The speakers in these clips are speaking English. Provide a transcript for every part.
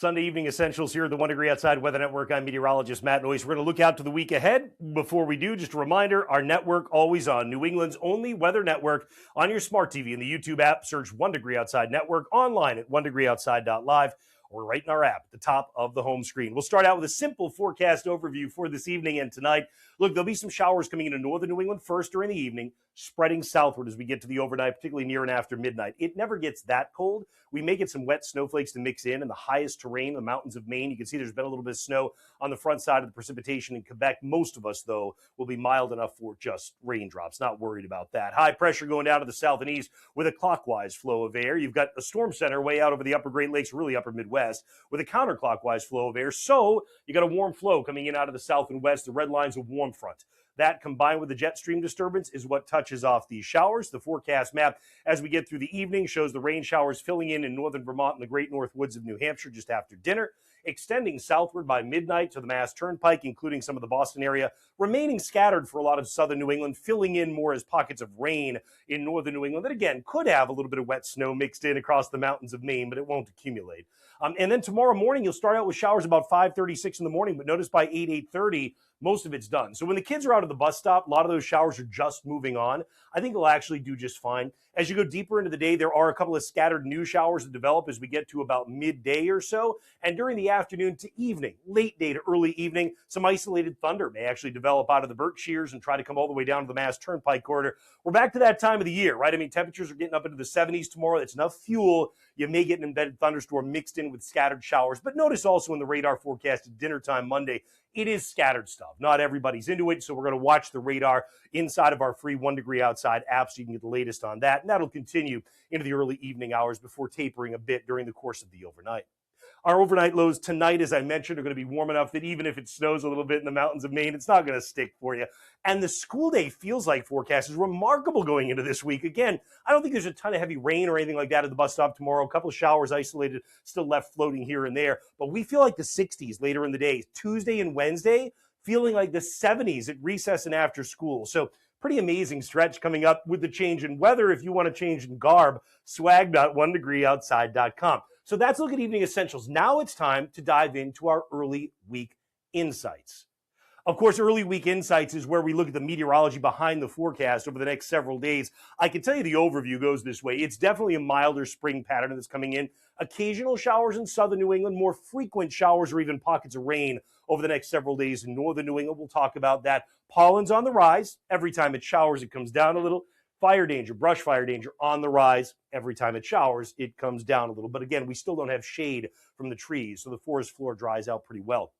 Sunday evening essentials here at the 1 Degree Outside Weather Network. I'm meteorologist Matt Noyes. We're going to look out to the week ahead. Before we do, just a reminder, our network always on, New England's only weather network on your smart TV and the YouTube app. Search 1 Degree Outside Network online at 1degreeoutside.live or right in our app at the top of the home screen. We'll start out with a simple forecast overview for this evening and tonight. Look, there'll be some showers coming into northern New England first during the evening, spreading southward as we get to the overnight, particularly near and after midnight. It never gets that cold. We may get some wet snowflakes to mix in the highest terrain, the mountains of Maine. You can see there's been a little bit of snow on the front side of the precipitation in Quebec. Most of us, though, will be mild enough for just raindrops. Not worried about that. High pressure going down to the south and east with a clockwise flow of air. You've got a storm center way out over the upper Great Lakes, really upper Midwest, with a counterclockwise flow of air. So you got a warm flow coming in out of the south and west. The red line's a warm front. That, combined with the jet stream disturbance, is what touches off these showers. The forecast map, as we get through the evening, shows the rain showers filling in northern Vermont and the great north woods of New Hampshire just after dinner, extending southward by midnight to the Mass Turnpike, including some of the Boston area, remaining scattered for a lot of southern New England, filling in more as pockets of rain in northern New England that, again, could have a little bit of wet snow mixed in across the mountains of Maine, but it won't accumulate. And then tomorrow morning, you'll start out with showers about 5:36 in the morning, but notice by 8:30, most of it's done. So when the kids are out of the bus stop, a lot of those showers are just moving on. I think they'll actually do just fine. As you go deeper into the day, there are a couple of scattered new showers that develop as we get to about midday or so. And during the afternoon to evening, late day to early evening, some isolated thunder may actually develop out of the Berkshires and try to come all the way down to the Mass Turnpike corridor. We're back to that time of the year, right? I mean, temperatures are getting up into the 70s tomorrow. That's enough fuel. You may get an embedded thunderstorm mixed in with scattered showers. But notice also in the radar forecast at dinner time Monday, it is scattered stuff. Not everybody's into it, so we're going to watch the radar inside of our free 1 Degree Outside app so you can get the latest on that. And that'll continue into the early evening hours before tapering a bit during the course of the overnight. Our overnight lows tonight, as I mentioned, are going to be warm enough that even if it snows a little bit in the mountains of Maine, it's not going to stick for you. And the school day feels like forecast is remarkable going into this week. Again, I don't think there's a ton of heavy rain or anything like that at the bus stop tomorrow. A couple of showers isolated, still left floating here and there. But we feel like the 60s later in the day. Tuesday and Wednesday, feeling like the 70s at recess and after school. So pretty amazing stretch coming up with the change in weather. If you want to change in garb, swag.onedegreeoutside.com. So that's a look at evening essentials. Now it's time to dive into our early week insights. Of course, early week insights is where we look at the meteorology behind the forecast over the next several days. I can tell you the overview goes this way. It's definitely a milder spring pattern that's coming in. Occasional showers in southern New England, more frequent showers or even pockets of rain over the next several days in northern New England. We'll talk about that. Pollen's on the rise. Every time it showers, it comes down a little. Fire danger, brush fire danger on the rise. Every time it showers, it comes down a little. But again, we still don't have shade from the trees, so the forest floor dries out pretty well.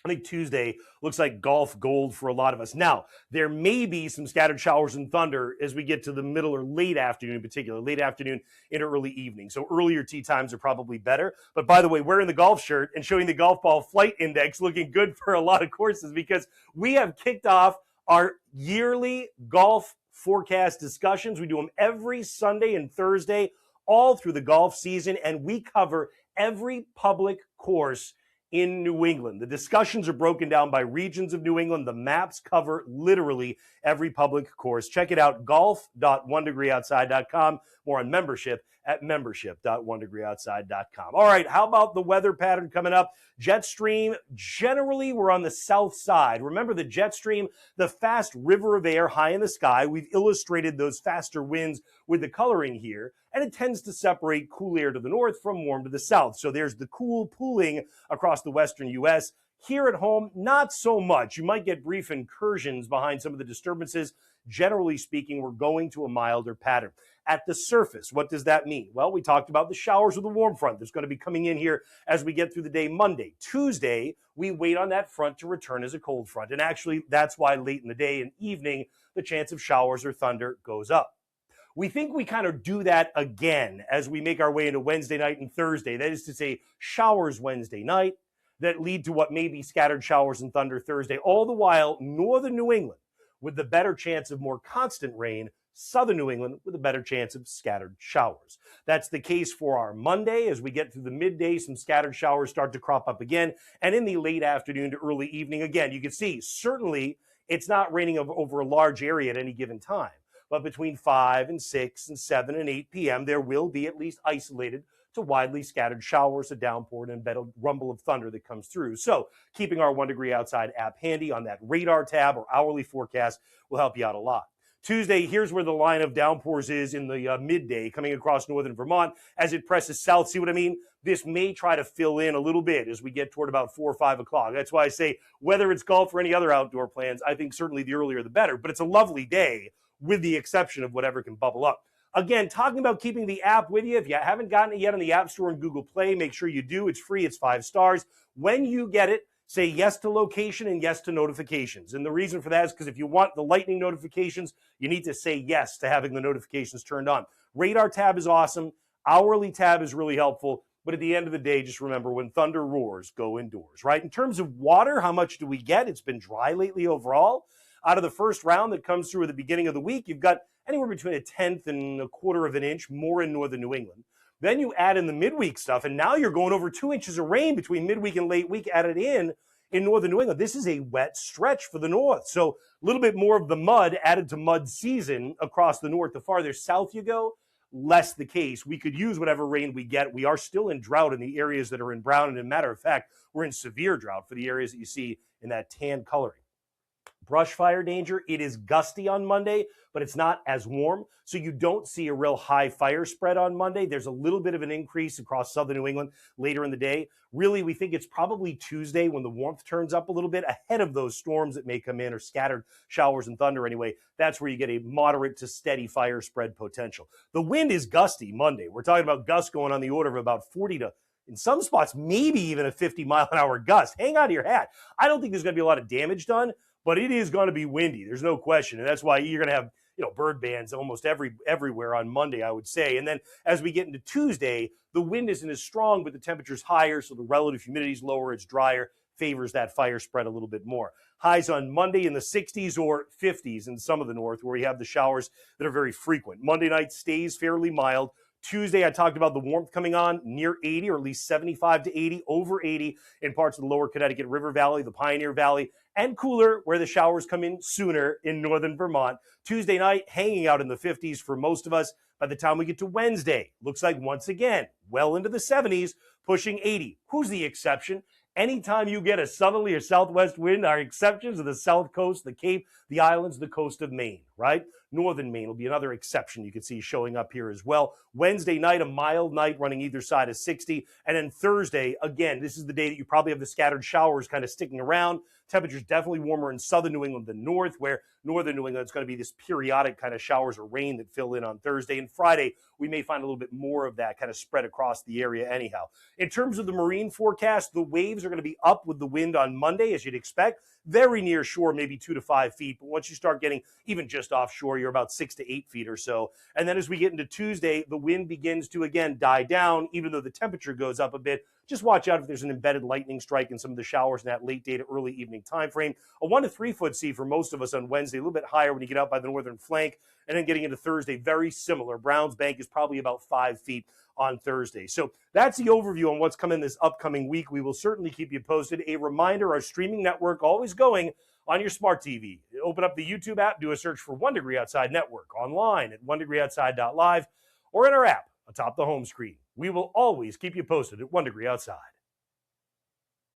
I think Tuesday looks like golf gold for a lot of us. Now, there may be some scattered showers and thunder as we get to the middle or late afternoon in particular, late afternoon into early evening. So earlier tee times are probably better. But by the way, wearing the golf shirt and showing the golf ball flight index looking good for a lot of courses because we have kicked off our yearly golf forecast discussions. We do them every Sunday and Thursday all through the golf season, and we cover every public course in New England. The discussions are broken down by regions of New England. The maps cover literally every public course. Check it out, golf.onedegreeoutside.com. More on membership at membership.onedegreeoutside.com. All right, how about the weather pattern coming up? Jet stream, generally we're on the south side. Remember the jet stream, the fast river of air high in the sky. We've illustrated those faster winds with the coloring here, and it tends to separate cool air to the north from warm to the south. So there's the cool pooling across the western U.S. Here at home, not so much. You might get brief incursions behind some of the disturbances. Generally speaking, we're going to a milder pattern. At the surface, what does that mean? Well, we talked about the showers with the warm front that's going to be coming in here as we get through the day Monday. Tuesday, we wait on that front to return as a cold front. And actually, that's why late in the day and evening, the chance of showers or thunder goes up. We think we kind of do that again as we make our way into Wednesday night and Thursday. That is to say, showers Wednesday night that lead to what may be scattered showers and thunder Thursday. All the while, northern New England with the better chance of more constant rain, southern New England with a better chance of scattered showers. That's the case for our Monday. As we get through the midday, some scattered showers start to crop up again. And in the late afternoon to early evening, again, you can see certainly it's not raining over a large area at any given time. But between 5 and 6 and 7 and 8 p.m., there will be at least isolated to widely scattered showers, a downpour, and embedded rumble of thunder that comes through. So keeping our 1 Degree Outside app handy on that radar tab or hourly forecast will help you out a lot. Tuesday, here's where the line of downpours is in the midday coming across northern Vermont as it presses south. See what I mean? This may try to fill in a little bit as we get toward about 4 or 5 o'clock. That's why I say whether it's golf or any other outdoor plans, I think certainly the earlier the better. But it's a lovely day with the exception of whatever can bubble up. Again, talking about keeping the app with you. If you haven't gotten it yet on the App Store and Google Play, make sure you do. It's free. It's 5 stars. When you get it, say yes to location and yes to notifications. And the reason for that is because if you want the lightning notifications, you need to say yes to having the notifications turned on. Radar tab is awesome. Hourly tab is really helpful. But at the end of the day, just remember, when thunder roars, go indoors, right? In terms of water, how much do we get? It's been dry lately overall. Out of the first round that comes through at the beginning of the week, you've got anywhere between 1/10 and 1/4 of an inch more in northern New England. Then you add in the midweek stuff, and now you're going over 2 inches of rain between midweek and late week added in northern New England. This is a wet stretch for the north. So a little bit more of the mud added to mud season across the north. The farther south you go, less the case. We could use whatever rain we get. We are still in drought in the areas that are in brown. And as a matter of fact, we're in severe drought for the areas that you see in that tan coloring. Brush fire danger. It is gusty on Monday, but it's not as warm. So you don't see a real high fire spread on Monday. There's a little bit of an increase across southern New England later in the day. Really, we think it's probably Tuesday when the warmth turns up a little bit ahead of those storms that may come in or scattered showers and thunder anyway. That's where you get a moderate to steady fire spread potential. The wind is gusty Monday. We're talking about gusts going on the order of about 40 to, in some spots, maybe even a 50-mile-an-hour gust. Hang on to your hat. I don't think there's going to be a lot of damage done, but it is going to be windy. There's no question. And that's why you're going to have, bird bands almost everywhere on Monday, I would say. And then as we get into Tuesday, the wind isn't as strong, but the temperature's higher, so the relative humidity is lower, it's drier, favors that fire spread a little bit more. Highs on Monday in the 60s or 50s in some of the north, where we have the showers that are very frequent. Monday night stays fairly mild. Tuesday, I talked about the warmth coming on near 80 or at least 75 to 80, over 80 in parts of the lower Connecticut River Valley, the Pioneer Valley, and cooler where the showers come in sooner in northern Vermont. Tuesday night, hanging out in the 50s for most of us. By the time we get to Wednesday, looks like once again, well into the 70s, pushing 80. Who's the exception? Anytime you get a southerly or southwest wind, our exceptions are the South Coast, the Cape, the islands, the coast of Maine, right? Northern Maine will be another exception you can see showing up here as well. Wednesday night, a mild night running either side of 60. And then Thursday, again, this is the day that you probably have the scattered showers kind of sticking around. Temperatures definitely warmer in southern New England than north, where northern New England, it's going to be this periodic kind of showers or rain that fill in on Thursday. And Friday, we may find a little bit more of that kind of spread across the area anyhow. In terms of the marine forecast, the waves are going to be up with the wind on Monday, as you'd expect. Very near shore, maybe 2 to 5 feet. But once you start getting even just offshore, you're about 6 to 8 feet or so. And then as we get into Tuesday, the wind begins to, again, die down, even though the temperature goes up a bit. Just watch out if there's an embedded lightning strike in some of the showers in that late day to early evening time frame. A 1 to 3 foot sea for most of us on Wednesday, a little bit higher when you get out by the northern flank. And then getting into Thursday, very similar. Browns Bank is probably about 5 feet on Thursday. So that's the overview on what's coming this upcoming week. We will certainly keep you posted. A reminder, our streaming network always going on your smart TV. Open up the YouTube app, do a search for 1 Degree Outside Network online at 1degreeoutside.live or in our app atop the home screen. We will always keep you posted at 1 Degree Outside.